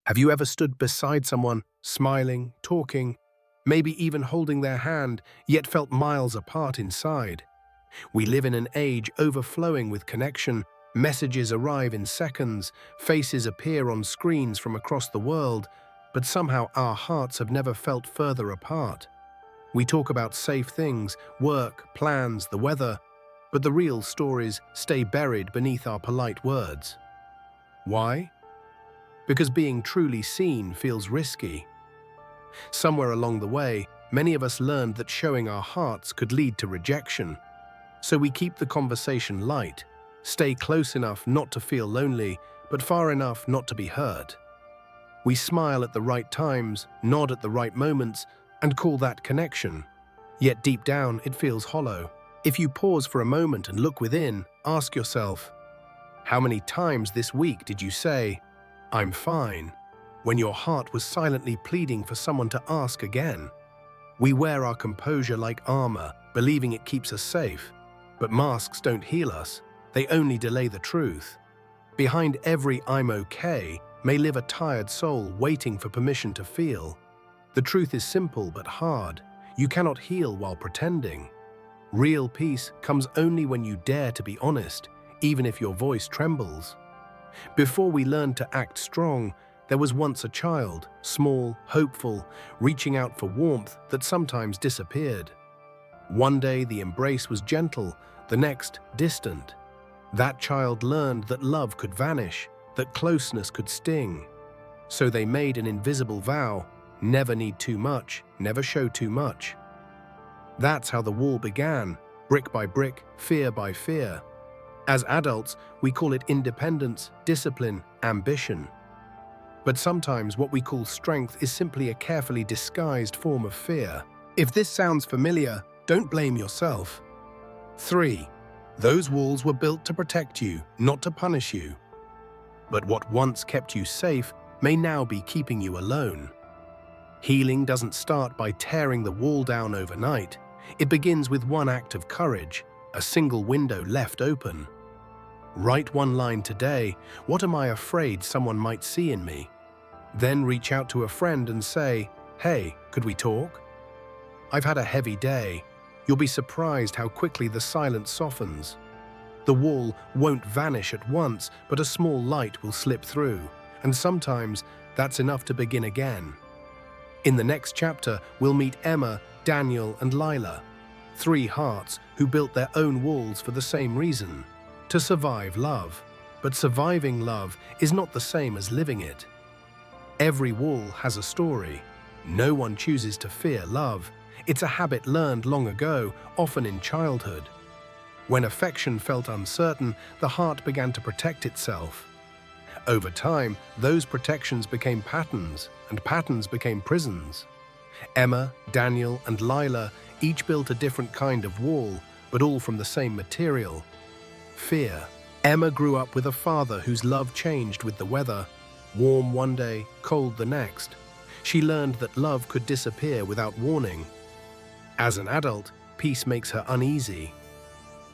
Have you ever stood beside someone, smiling, talking, maybe even holding their hand, yet felt miles apart inside? We live in an age overflowing with connection. Messages arrive in seconds, faces appear on screens from across the world, but somehow our hearts have never felt further apart. We talk about safe things, work, plans, the weather, but the real stories stay buried beneath our polite words. Why? Because being truly seen feels risky. Somewhere along the way, many of us learned that showing our hearts could lead to rejection. So we keep the conversation light, stay close enough not to feel lonely, but far enough not to be hurt. We smile at the right times, nod at the right moments, and call that connection. Yet deep down, it feels hollow. If you pause for a moment and look within, ask yourself, how many times this week did you say, "I'm fine," when your heart was silently pleading for someone to ask again? We wear our composure like armor, believing it keeps us safe. But masks don't heal us, they only delay the truth. Behind every "I'm okay" may live a tired soul waiting for permission to feel. The truth is simple but hard. You cannot heal while pretending. Real peace comes only when you dare to be honest, even if your voice trembles. Before we learned to act strong, there was once a child, small, hopeful, reaching out for warmth that sometimes disappeared. One day the embrace was gentle, the next distant. That child learned that love could vanish, that closeness could sting. So they made an invisible vow: never need too much, never show too much. That's how the wall began, brick by brick, fear by fear. As adults, we call it independence, discipline, ambition. But sometimes what we call strength is simply a carefully disguised form of fear. If this sounds familiar, don't blame yourself. 3. Those walls were built to protect you, not to punish you. But what once kept you safe may now be keeping you alone. Healing doesn't start by tearing the wall down overnight. It begins with one act of courage, a single window left open. Write one line today: what am I afraid someone might see in me? Then reach out to a friend and say, "Hey, could we talk? I've had a heavy day." You'll be surprised how quickly the silence softens. The wall won't vanish at once, but a small light will slip through, and sometimes that's enough to begin again. In the next chapter, we'll meet Emma, Daniel, and Lila, 3 hearts who built their own walls for the same reason: to survive love. But surviving love is not the same as living it. Every wall has a story. No one chooses to fear love. It's a habit learned long ago, often in childhood. When affection felt uncertain, the heart began to protect itself. Over time, those protections became patterns, and patterns became prisons. Emma, Daniel, and Lila each built a different kind of wall, but all from the same material: fear. Emma grew up with a father whose love changed with the weather, warm one day, cold the next. She learned that love could disappear without warning. As an adult, peace makes her uneasy.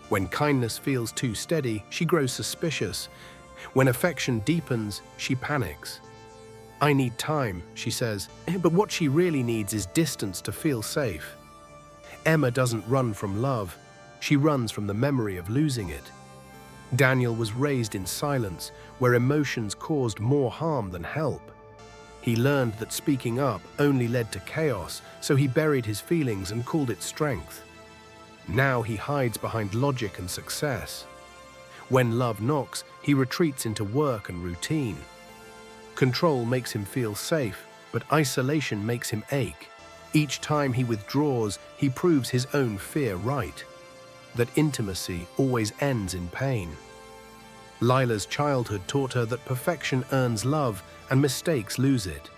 When kindness feels too steady, she grows suspicious. When affection deepens, she panics. "I need time," she says, but what she really needs is distance to feel safe. Emma doesn't run from love, she runs from the memory of losing it. Daniel was raised in silence, where emotions caused more harm than help. He learned that speaking up only led to chaos, so he buried his feelings and called it strength. Now he hides behind logic and success. When love knocks, he retreats into work and routine. Control makes him feel safe, but isolation makes him ache. Each time he withdraws, he proves his own fear right: that intimacy always ends in pain. Lila's childhood taught her that perfection earns love and mistakes lose it.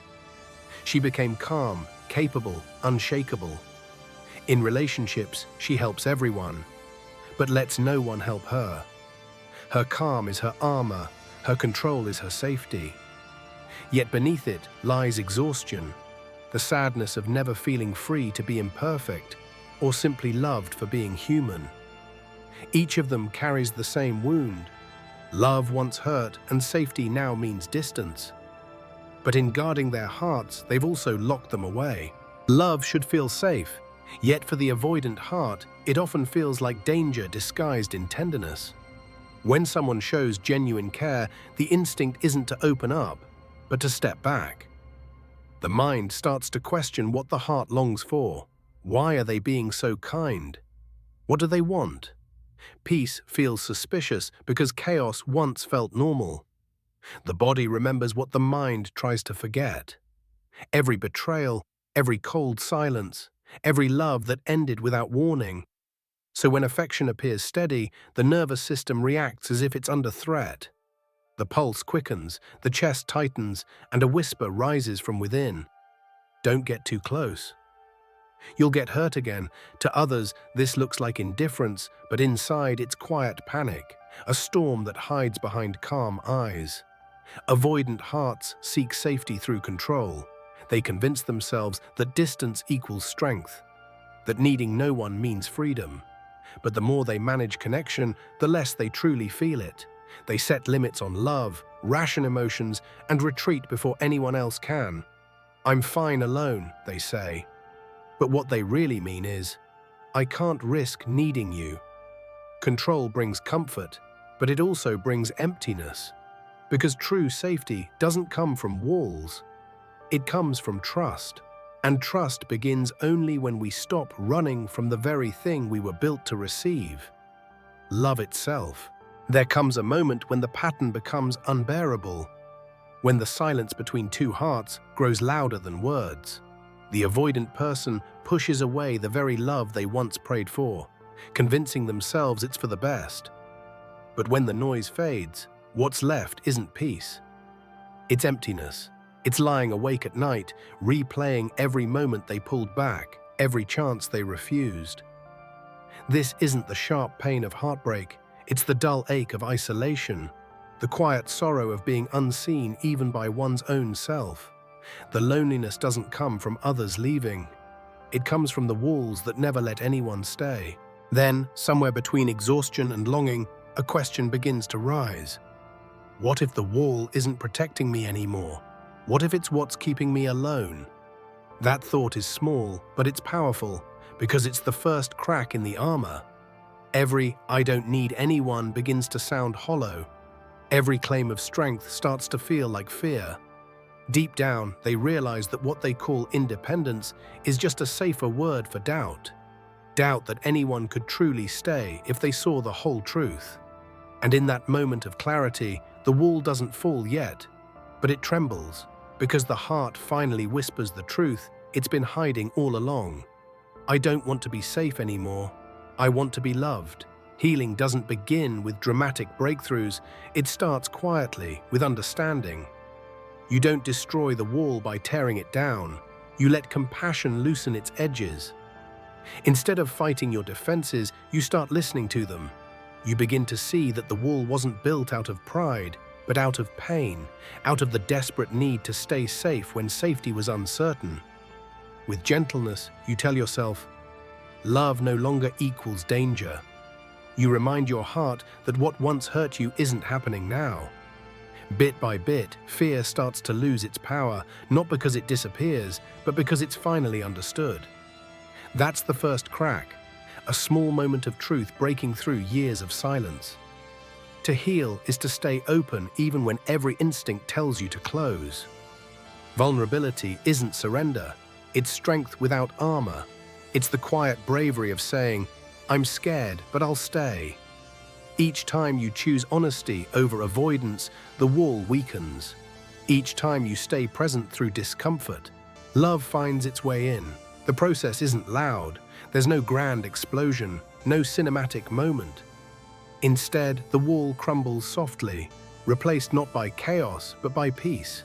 She became calm, capable, unshakable. In relationships, she helps everyone, but lets no one help her. Her calm is her armor, her control is her safety. Yet beneath it lies exhaustion, the sadness of never feeling free to be imperfect, or simply loved for being human. Each of them carries the same wound. Love once hurt, and safety now means distance. But in guarding their hearts, they've also locked them away. Love should feel safe, yet for the avoidant heart, it often feels like danger disguised in tenderness. When someone shows genuine care, the instinct isn't to open up, but to step back. The mind starts to question what the heart longs for. Why are they being so kind? What do they want? Peace feels suspicious because chaos once felt normal. The body remembers what the mind tries to forget. Every betrayal, every cold silence, every love that ended without warning. So when affection appears steady, the nervous system reacts as if it's under threat. The pulse quickens, the chest tightens, and a whisper rises from within. Don't get too close. You'll get hurt again. To others, this looks like indifference, but inside it's quiet panic, a storm that hides behind calm eyes. Avoidant hearts seek safety through control. They convince themselves that distance equals strength, that needing no one means freedom. But the more they manage connection, the less they truly feel it. They set limits on love, ration emotions, and retreat before anyone else can. I'm fine alone, they say. But what they really mean is, I can't risk needing you. Control brings comfort, but it also brings emptiness. Because true safety doesn't come from walls. It comes from trust. And trust begins only when we stop running from the very thing we were built to receive. Love itself. There comes a moment when the pattern becomes unbearable, when the silence between two hearts grows louder than words. The avoidant person pushes away the very love they once prayed for, convincing themselves it's for the best. But when the noise fades, what's left isn't peace. It's emptiness. It's lying awake at night, replaying every moment they pulled back, every chance they refused. This isn't the sharp pain of heartbreak, it's the dull ache of isolation, the quiet sorrow of being unseen even by one's own self. The loneliness doesn't come from others leaving. It comes from the walls that never let anyone stay. Then, somewhere between exhaustion and longing, a question begins to rise. What if the wall isn't protecting me anymore? What if it's what's keeping me alone? That thought is small, but it's powerful, because it's the first crack in the armor. Every "I don't need anyone" begins to sound hollow. Every claim of strength starts to feel like fear. Deep down, they realize that what they call independence is just a safer word for doubt. Doubt that anyone could truly stay if they saw the whole truth. And in that moment of clarity, the wall doesn't fall yet, but it trembles, because the heart finally whispers the truth it's been hiding all along. I don't want to be safe anymore. I want to be loved. Healing doesn't begin with dramatic breakthroughs. It starts quietly, with understanding. You don't destroy the wall by tearing it down. You let compassion loosen its edges. Instead of fighting your defenses, you start listening to them. You begin to see that the wall wasn't built out of pride, but out of pain, out of the desperate need to stay safe when safety was uncertain. With gentleness, you tell yourself, love no longer equals danger. You remind your heart that what once hurt you isn't happening now. Bit by bit, fear starts to lose its power, not because it disappears, but because it's finally understood. That's the first crack, a small moment of truth breaking through years of silence. To heal is to stay open even when every instinct tells you to close. Vulnerability isn't surrender, it's strength without armor. It's the quiet bravery of saying, I'm scared, but I'll stay. Each time you choose honesty over avoidance, the wall weakens. Each time you stay present through discomfort, love finds its way in. The process isn't loud. There's no grand explosion, no cinematic moment. Instead, the wall crumbles softly, replaced not by chaos, but by peace.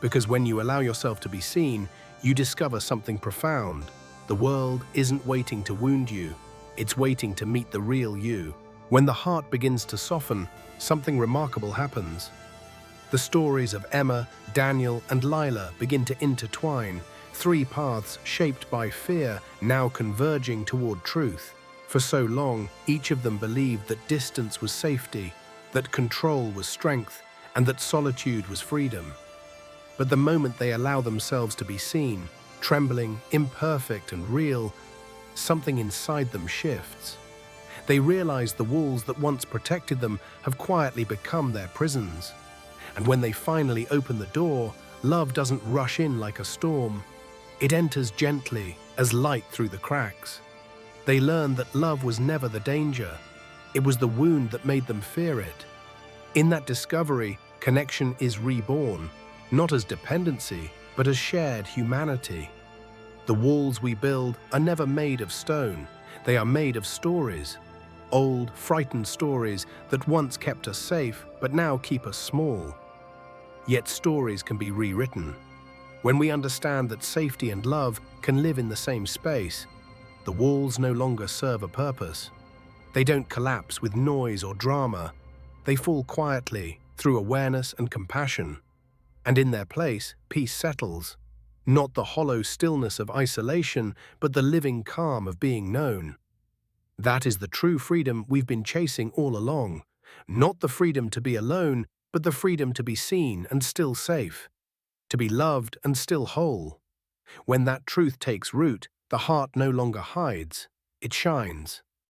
Because when you allow yourself to be seen, you discover something profound. The world isn't waiting to wound you. It's waiting to meet the real you. When the heart begins to soften, something remarkable happens. The stories of Emma, Daniel, and Lila begin to intertwine, three paths shaped by fear, now converging toward truth. For so long, each of them believed that distance was safety, that control was strength, and that solitude was freedom. But the moment they allow themselves to be seen, trembling, imperfect and real, something inside them shifts. They realize the walls that once protected them have quietly become their prisons. And when they finally open the door, love doesn't rush in like a storm. It enters gently, as light through the cracks. They learn that love was never the danger. It was the wound that made them fear it. In that discovery, connection is reborn, not as dependency, but as shared humanity. The walls we build are never made of stone. They are made of stories. Old, frightened stories that once kept us safe, but now keep us small. Yet stories can be rewritten. When we understand that safety and love can live in the same space, the walls no longer serve a purpose. They don't collapse with noise or drama. They fall quietly through awareness and compassion. And in their place, peace settles. Not the hollow stillness of isolation, but the living calm of being known. That is the true freedom we've been chasing all along. Not the freedom to be alone, but the freedom to be seen and still safe. To be loved and still whole. When that truth takes root, the heart no longer hides, it shines.